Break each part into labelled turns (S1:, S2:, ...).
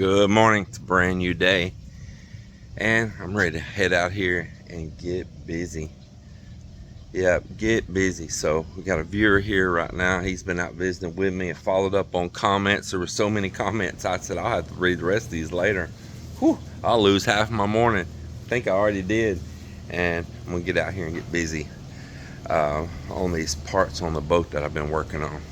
S1: Good morning. It's a brand new day, and I'm ready to head out here and get busy. Yeah, get busy. So we got a viewer here right now. He's been out visiting with me and followed up on comments. There were so many comments, I said I'll have to read the rest of these later. Whew, I'll lose half of my morning. I think I already did. And I'm gonna get out here and get busy on these parts on the boat that I've been working on.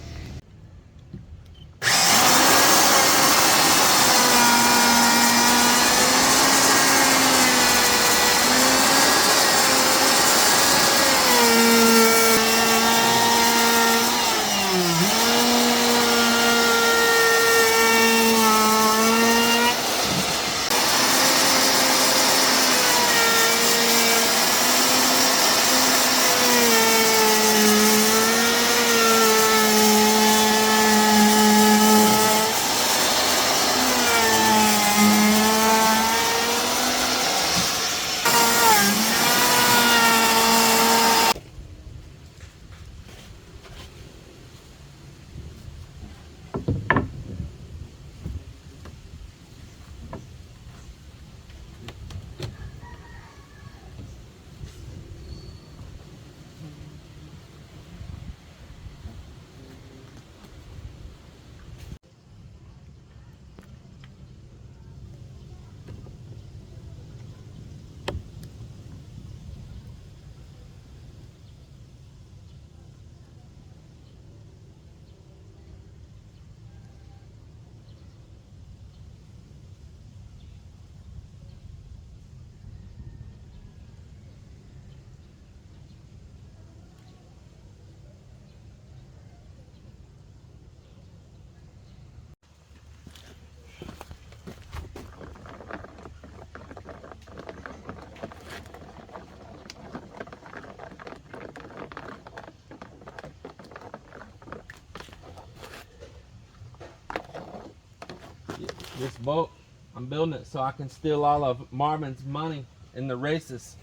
S1: This boat, I'm building it so I can steal all of Marvin's money in the races.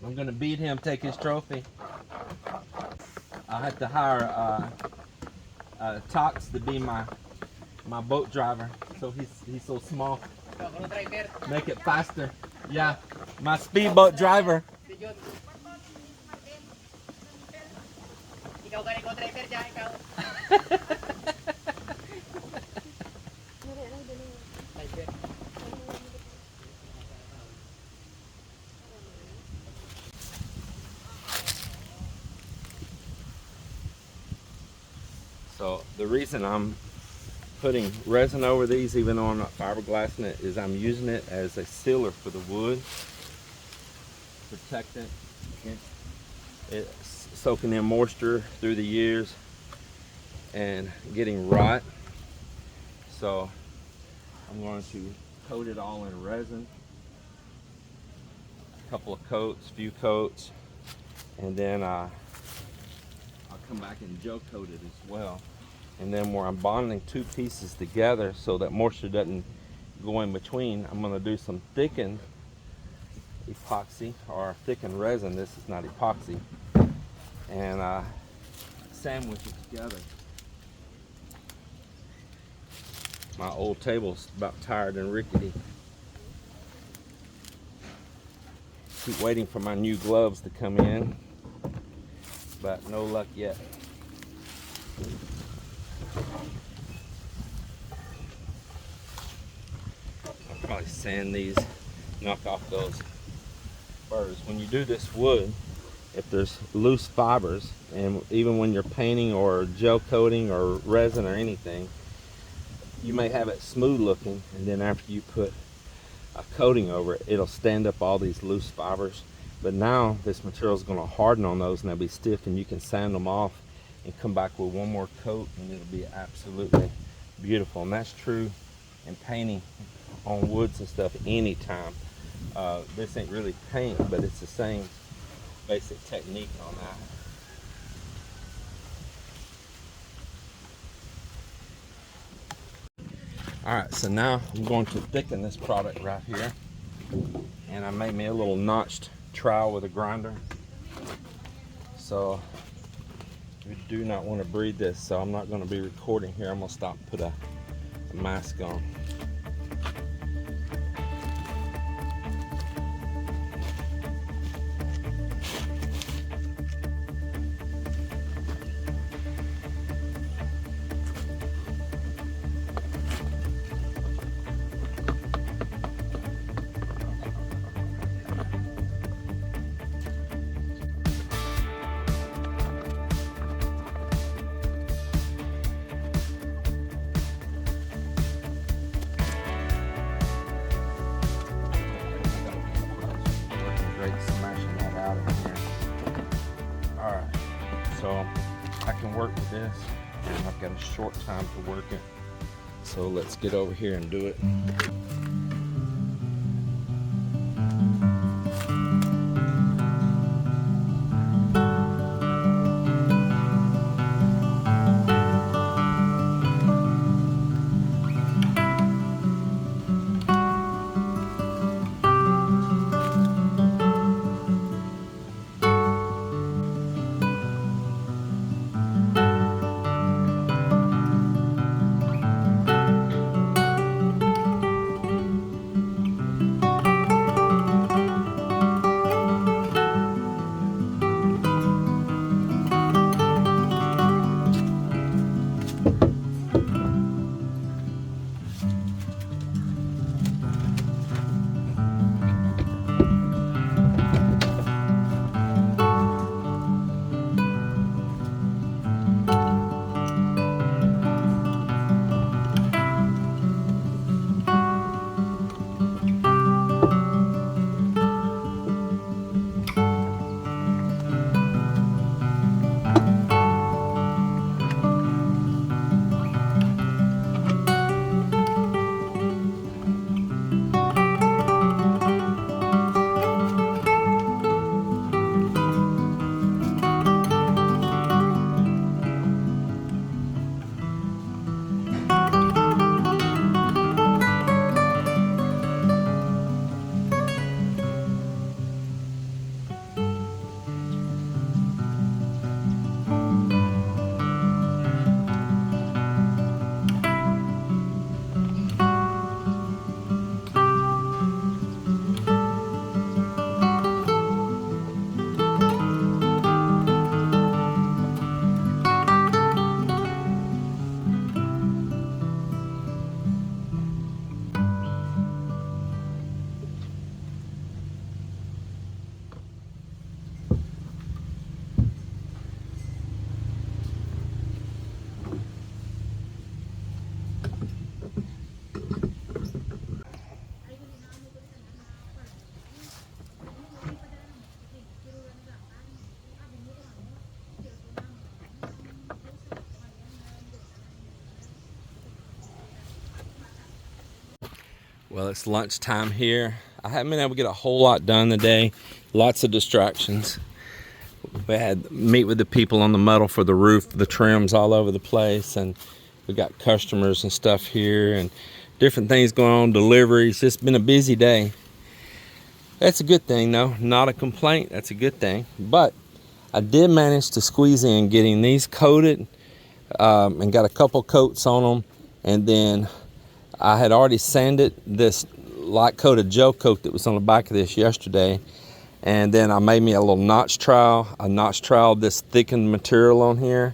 S1: I'm gonna beat him, take his trophy. I had to hire Tox to be my boat driver, so he's so small. Make it faster. Yeah, my speedboat driver. So the reason I'm putting resin over these, even though I'm not fiberglassing it, is I'm using it as a sealer for the wood, protect it. It's soaking in moisture through the years and getting rot. So I'm going to coat it all in resin, a couple of coats, few coats, and then I'll come back and gel coat it as well. And then where I'm bonding two pieces together so that moisture doesn't go in between, I'm going to do some thickened epoxy or thickened resin. This is not epoxy, and sandwich it together. My old table's about tired and rickety. Keep waiting for my new gloves to come in, but no luck yet. I'll probably sand these, knock off those burrs. When you do this wood, if there's loose fibers, and even when you're painting or gel coating or resin or anything, you may have it smooth looking, and then after you put a coating over it, it'll stand up all these loose fibers. But now this material is going to harden on those, and they'll be stiff, and you can sand them off and come back with one more coat, and it'll be absolutely beautiful. And that's true in painting on woods and stuff anytime. This ain't really paint, but it's the same basic technique on that. Alright, so now I'm going to thicken this product right here. And I made me a little notched trowel with a grinder. So we do not want to breathe this, so I'm not going to be recording here. I'm going to stop and put a mask on. out of here. All right, so I can work with this, and I've got a short time to work it. So let's get over here and do it. Well, it's lunchtime here. I haven't been able to get a whole lot done today. Lots of distractions. We had meet with the people on the metal for the roof, the trims all over the place, and we got customers and stuff here and different things going on, deliveries. It's been a busy day. That's a good thing though, not a complaint. That's a good thing. But I did manage to squeeze in getting these coated and got a couple coats on them, and then I had already sanded this light coated gel coat that was on the back of this yesterday, and then I made me a little notch trowel. I notch troweled this thickened material on here,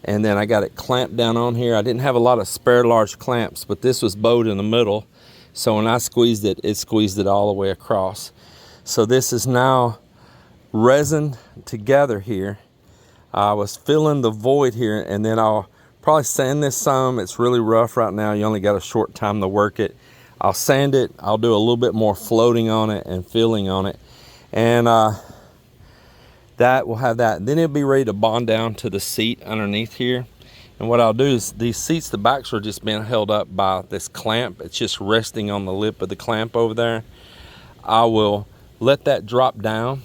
S1: and then I got it clamped down on here. I didn't have a lot of spare large clamps, but this was bowed in the middle, so when I squeezed it, it squeezed it all the way across. So this is now resin together here. I was filling the void here, and then I'll probably sand this some. It's really rough right now. You only got a short time to work it. I'll sand it. I'll do a little bit more floating on it and filling on it, and that will have that. Then it'll be ready to bond down to the seat underneath here. And what I'll do is these seats, the backs are just being held up by this clamp. It's just resting on the lip of the clamp over there. I will let that drop down.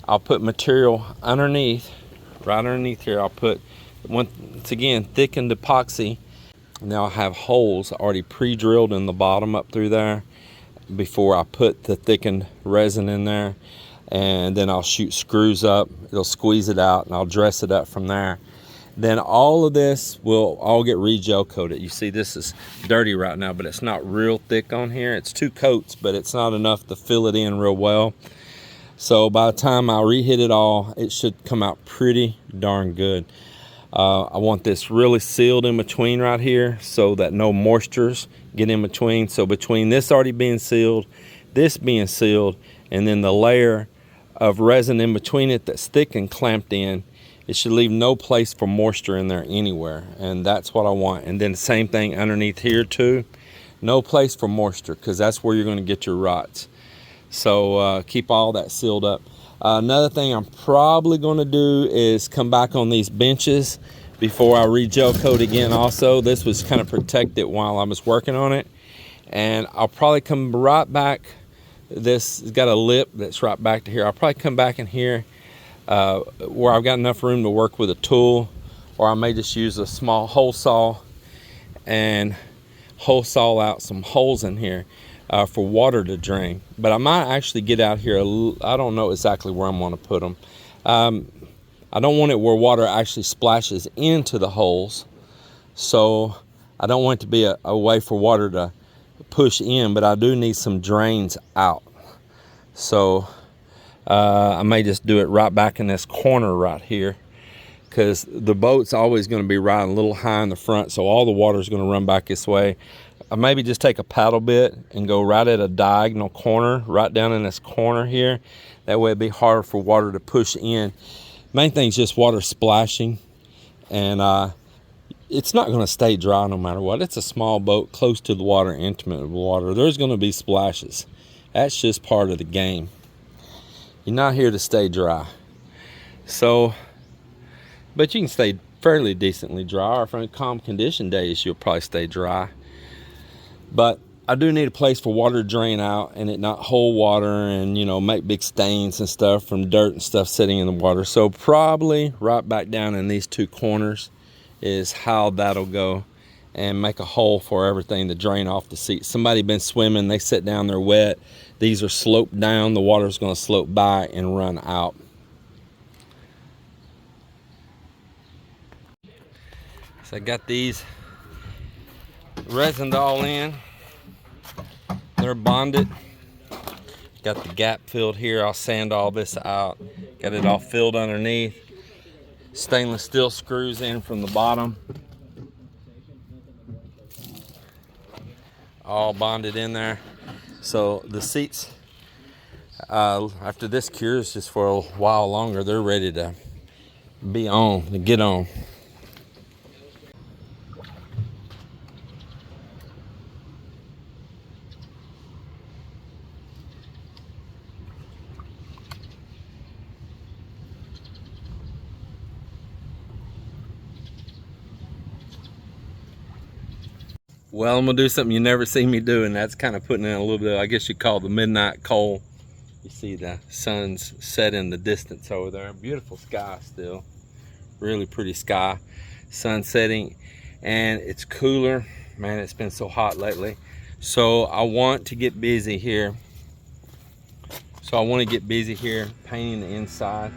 S1: I'll put material underneath, right underneath here. I'll put, once again, thickened epoxy. Now I have holes already pre-drilled in the bottom up through there before I put the thickened resin in there, and then I'll shoot screws up. It'll squeeze it out, and I'll dress it up from there. Then all of this will all get re-gel coated. You see this is dirty right now, but it's not real thick on here. It's 2 coats, but it's not enough to fill it in real well. So by the time I re-hit it all, it should come out pretty darn good. I want this really sealed in between right here so that no moistures get in between. So between this already being sealed, this being sealed, and then the layer of resin in between it that's thick and clamped in, it should leave no place for moisture in there anywhere. And that's what I want. And then the same thing underneath here too. No place for moisture, because that's where you're going to get your rots. So keep all that sealed up. Another thing I'm probably going to do is come back on these benches before I re-gel coat again. Also, this was kind of protected while I was working on it, and I'll probably come right back. This has got a lip that's right back to here. I'll probably come back in here where I've got enough room to work with a tool, or I may just use a small hole saw and hole saw out some holes in here for water to drain. But I might actually get out here, I don't know exactly where I'm going to put them. I don't want it where water actually splashes into the holes, so I don't want it to be a way for water to push in, but I do need some drains out. So I may just do it right back in this corner right here, because the boat's always going to be riding a little high in the front, so all the water is going to run back this way. I maybe just take a paddle bit and go right at a diagonal corner, right down in this corner here. That way it'd be harder for water to push in. Main thing is just water splashing, and it's not going to stay dry no matter what. It's a small boat, close to the water, intimate with water. There's going to be splashes. That's just part of the game. You're not here to stay dry. So, but you can stay fairly decently dry, or from calm condition days, you'll probably stay dry. But I do need a place for water to drain out and it not hold water and, you know, make big stains and stuff from dirt and stuff sitting in the water. So probably right back down in these two corners is how that'll go, and make a hole for everything to drain off the seat. Somebody been swimming, they sit down, they're wet. These are sloped down, the water's going to slope by and run out. So I got these resined all in. They're bonded. Got the gap filled here. I'll sand all this out. Got it all filled underneath. Stainless steel screws in from the bottom. All bonded in there. So the seats, after this cures just for a while longer, they're ready to be on, to get on. Well, I'm gonna do something you never see me do, and that's kind of putting in a little bit, I guess you call the midnight coal. You see the sun's set in the distance over there. Beautiful sky still, really pretty sky, sun setting, and it's cooler. Man, it's been so hot lately. So I want to get busy here. Painting the inside.